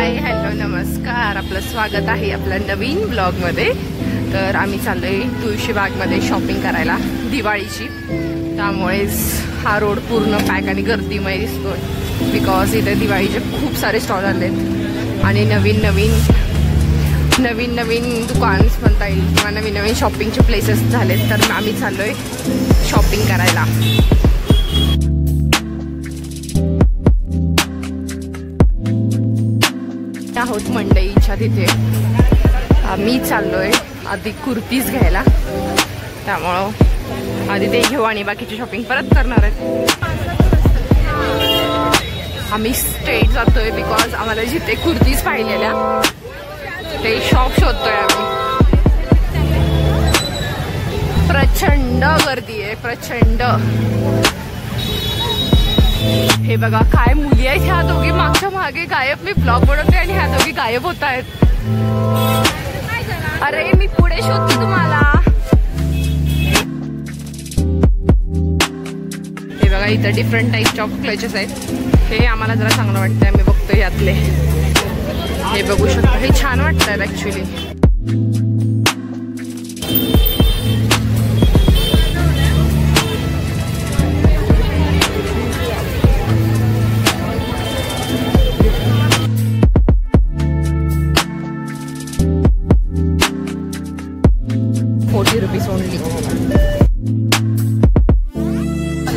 Hi hello नमस्कार, आपलं स्वागत आहे आपल्या नवीन ब्लॉगमध्ये। तर आम्ही चाललोय तुळशीबागमध्ये शॉपिंग करायला दिवाळीची। त्यामुळेच हा रोड पूर्ण पॅक आणि गर्दीमय दिसतोय, बिकॉज इथे दिवाळीचे खूप सारे स्टॉल आलेत आणि नवीन नवीन दुकान्स म्हणता येईल किंवा नवीन शॉपिंगचे प्लेसेस झालेत। तर आम्ही चाललोय शॉपिंग करायला। आहोत मंडईच्या तिथे, आम्ही चाललोय आधी कुर्तीज घ्यायला, त्यामुळं आधी ते घेऊ आणि बाकीची शॉपिंग परत करणार आहेत। आम्ही स्ट्रेट जातोय बिकॉज आम्हाला जिथे कुर्तीज पाहिलेल्या ते शॉप शोधतोय आम्ही। प्रचंड गर्दी आहे, प्रचंड। हे बघा काय मुली आहेत, ह्या दोघी मागच्या मागे गायब। मी ब्लॉग बनवते आणि ह्या दोघी गायब होत आहेत। अरे मी पुढे शोधते तुम्हाला। हे बघा इथं डिफरंट टाईपचे ऑफ क्लचेस आहेत। हे आम्हाला जरा चांगलं वाटतंय, आम्ही बघतोय यातले। हे बघू शकतो, हे छान वाटतात actually. ₹40 only.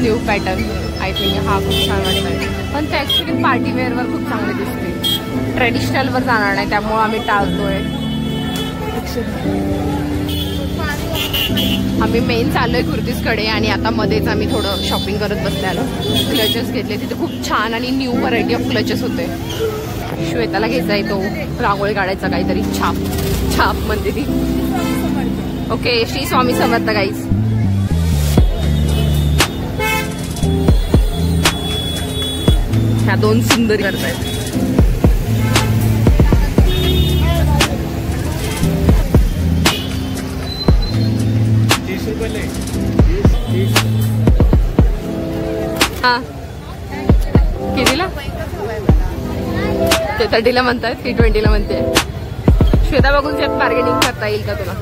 New pattern, I think हा खूप छान वाटतोय, पण ते ऍक्च्युली पार्टी वेअरवर खूप चांगले दिसते। ट्रेडिशनलवर जाणार नाही, त्यामुळे आम्ही टाळतोय। आम्ही मेन चाललोय कुर्तीजकडे आणि आता मध्येच आम्ही थोडं शॉपिंग करत बसलेलो। क्लचेस घेतले, तिथे खूप छान आणि न्यू व्हरायटी ऑफ क्लचेस होते। श्वेताला घ्यायचा आहे तो रांगोळी काढायचा काहीतरी, छाप म्हणते ती। Okay, Shri Swami Samarth guys. ह्या दोन सुंदर करतायत। हा कितीला? ते 30ला म्हणतात, ती 20ला म्हणते। श्वेता बघून त्यात बार्गेनिंग करता येईल का तुला?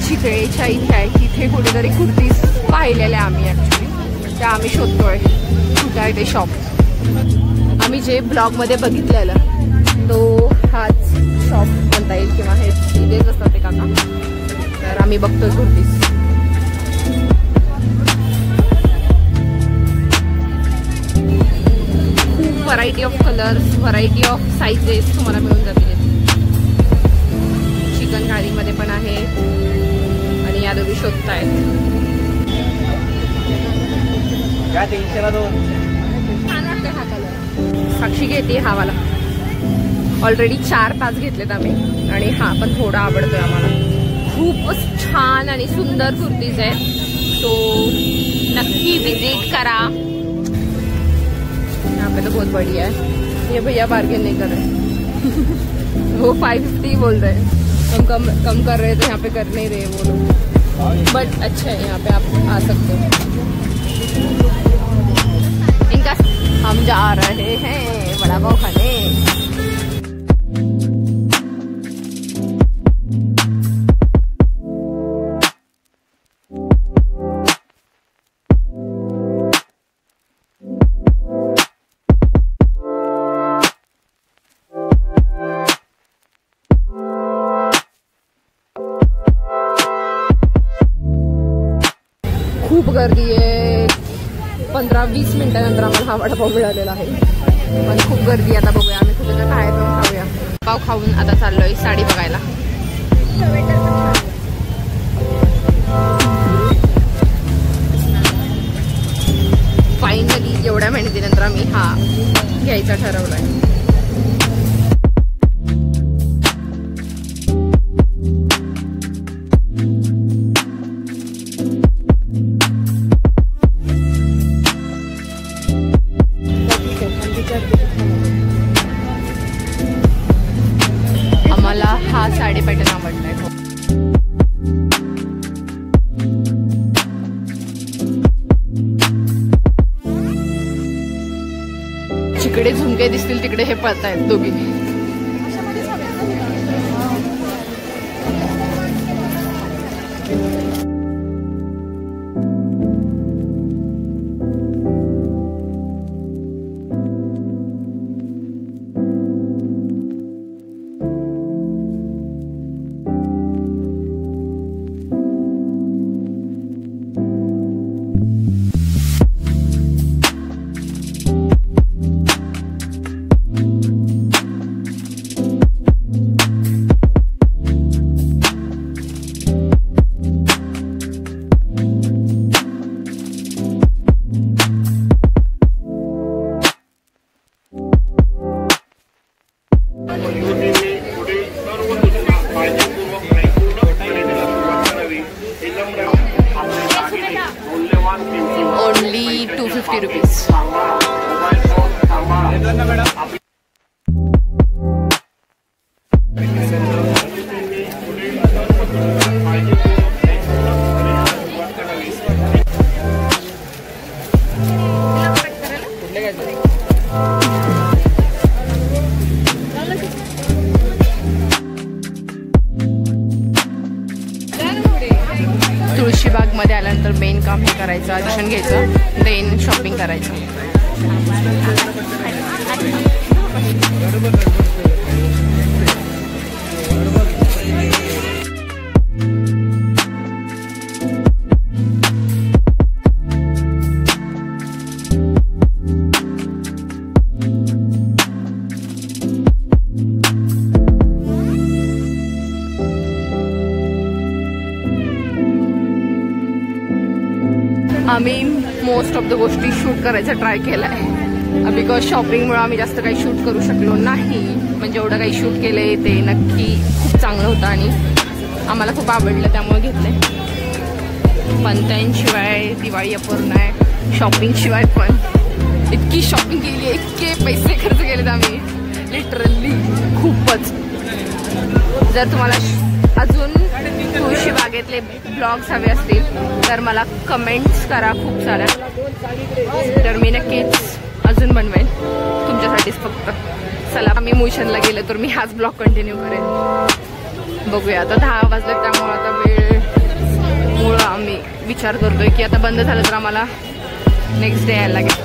चितळेच्या इथे आहे, तिथे कुठेतरी कुर्तीज पाहिलेल्या आम्ही ऍक्च्युली, त्या आम्ही शोधतोय कुठे आहे ते शॉप। आम्ही जे ब्लॉगमध्ये बघितलेलं तो हाच शॉप म्हणता येईल किंवा हे इथेच असतात ते काका। तर आम्ही बघतोय कुर्तीज। खूप variety of colours, variety of sizes तुम्हाला मिळून जातील। चिकन कारीमध्ये पण आहे आणि या दोघी शोधतायत। छान वाटतंय हा कलर। साक्षी घेते हा वाला, ऑलरेडी 4-5 घेतलेत आम्ही आणि हा पण थोडा आवडतोय आम्हाला। खूपच छान आणि सुंदर कुर्तीज आहेत, तो नक्की विजिट करा। यहाँ पे तो बहुत बढ़िया है। ये भैया बार्गेन नहीं कर रहे वो 550 बोल रहे हैं। कम कर रहे थे, यहाँ पे कर नहीं रहे वो लोग, बट अच्छा है यहाँ पे आप आ सकते हो। इनका हम जा रहे हैं बड़ा पाव खाने। खूप गर्दी आहे, 15-20 मिनिटानंतर आम्हाला हा वडापाव मिळालेला आहे, पण खूप गर्दी। आता बघूया आम्ही कुठे तर बाहेर जाऊन खाऊया। पाव खाऊन आता चाललोय साडी बघायला। फायनली एवढ्या मेहनतीनंतर आम्ही हा घ्यायचा ठरवलाय। आम्हाला हा साडी पॅटर्न आवडलाय. जिकडे झुमके दिसतील तिकडे हे पळतायत दोघी. Only 250 rupees. तुळशीबाग मध्ये आल्यानंतर मेन काम हे करायचं, दर्शन घ्यायचं, देन शॉपिंग करायचं. आम्ही मोस्ट ऑफ द गोष्टी शूट करायचा ट्राय केलाय, बिकॉज शॉपिंगमुळे आम्ही जास्त काही शूट करू शकलो नाही. म्हणजे एवढं काही शूट केलंय ते नक्की खूप चांगलं होतं आणि आम्हाला खूप आवडलं, त्यामुळे घेतलंय. पण त्यांशिवाय दिवाळी अपूर्ण आहे. शॉपिंग शिवाय पण इतकी शॉपिंग केली, इतके पैसे खर्च केलेत आम्ही, लिटरली खूपच. जर तुम्हाला अजून तुळशी बागेतले ब्लॉग्स हवे असतील तर मला कमेंट्स करा खूप साऱ्या, तर मी नक्कीच अजून बनवेन तुमच्यासाठीच फक्त. चला, आम्ही मुळशनला गेलो तर मी हाच ब्लॉग कंटिन्यू करेन. बघूया, आता 10 वाजले, त्यामुळे आता वेळमुळं आम्ही विचार करतोय की आता बंद झालं तर आम्हाला नेक्स्ट डे यायला लागेल.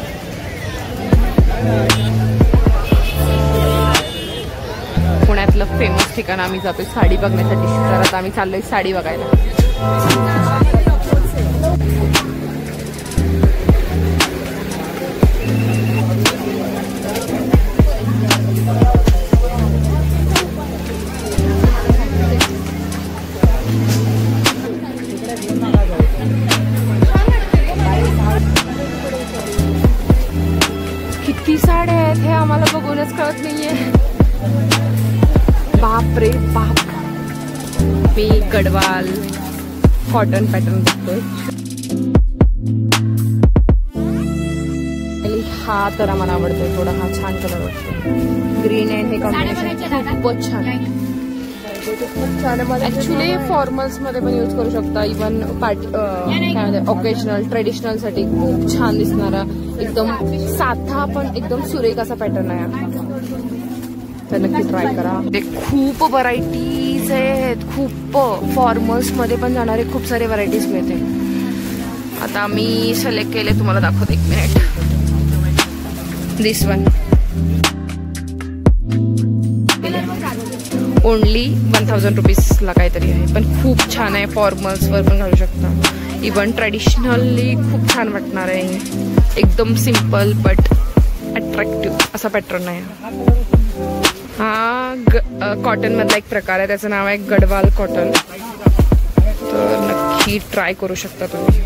पुण्यातलं फेमस ठिकाण आम्ही जातोय साडी बघण्यासाठी, तर आता आम्ही चाललोय साडी बघायला. किती साड्या आहेत हे आम्हाला बघूनच कळत नाहीये. बाप रे बाप. मी गडवाल कॉटन पॅटर्न बघतोय. हा तर आम्हाला आवडतोय थोडा, हा छान कलर वाटतो. ग्रीन अँड हे कॉम्बिनेशन खूपच छान आहे. ऍक्च्युली फॉर्मल्स मध्ये पण यूज करू शकता, इव्हन पार्टी ओकेजनल ट्रेडिशनल साठी खूप छान दिसणारा, एकदम साधा पण एकदम सुरेख असा पॅटर्न आहे. तर नक्की ट्राय करा. ते खूप व्हरायटीज आहेत, खूप फॉर्मल्स मध्ये पण जाणारे खूप सारे व्हरायटीज मिळते. आता मी सिलेक्ट केले, तुम्हाला दाखवते, 1 मिनिट. दिस वन ओनली 1000 रुपीजला काहीतरी आहे, पण खूप छान आहे. फॉर्मल्सवर पण घालू शकता, इव्हन ट्रेडिशनली खूप छान वाटणार आहे. एकदम सिम्पल बट अट्रॅक्टिव्ह असा पॅटर्न आहे. हा कॉटन मधला एक प्रकार आहे, त्याचं नाव आहे गडवाल कॉटन. तर नक्की ट्राय करू शकता तुम्ही.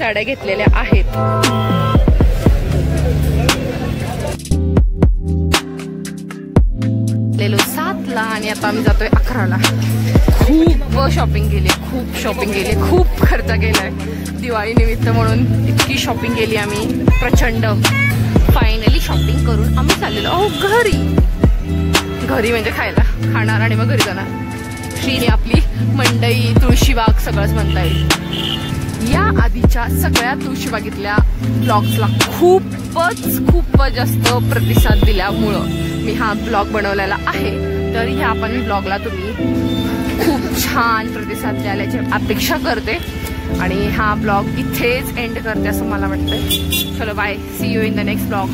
साड्या घेतलेल्या आहेत. लेलो 7ला आणि आता आम्ही जातोय 11ला. खूप शॉपिंग केली, खूप खर्च केलाय दिवाळी निमित्त म्हणून. इतकी शॉपिंग केली आम्ही प्रचंड. फायनली शॉपिंग करून आम्ही चाललेलो घरी म्हणजे खाणार आणि मग घरी जाणार. श्रीने आपली मंडई, तुळशीबाग सगळंच म्हणता येईल. या आधीच्या सगळ्या तुळशीबागेतल्या ब्लॉग्सला खूपच जास्त प्रतिसाद दिल्यामुळं मी हा ब्लॉग बनवलेला आहे. तर ह्या पण ब्लॉगला तुम्ही खूप छान प्रतिसाद द्याल याची अपेक्षा करते आणि हा ब्लॉग इथेच एंड करते असं मला वाटतंय. चलो bye, see you in the next blog.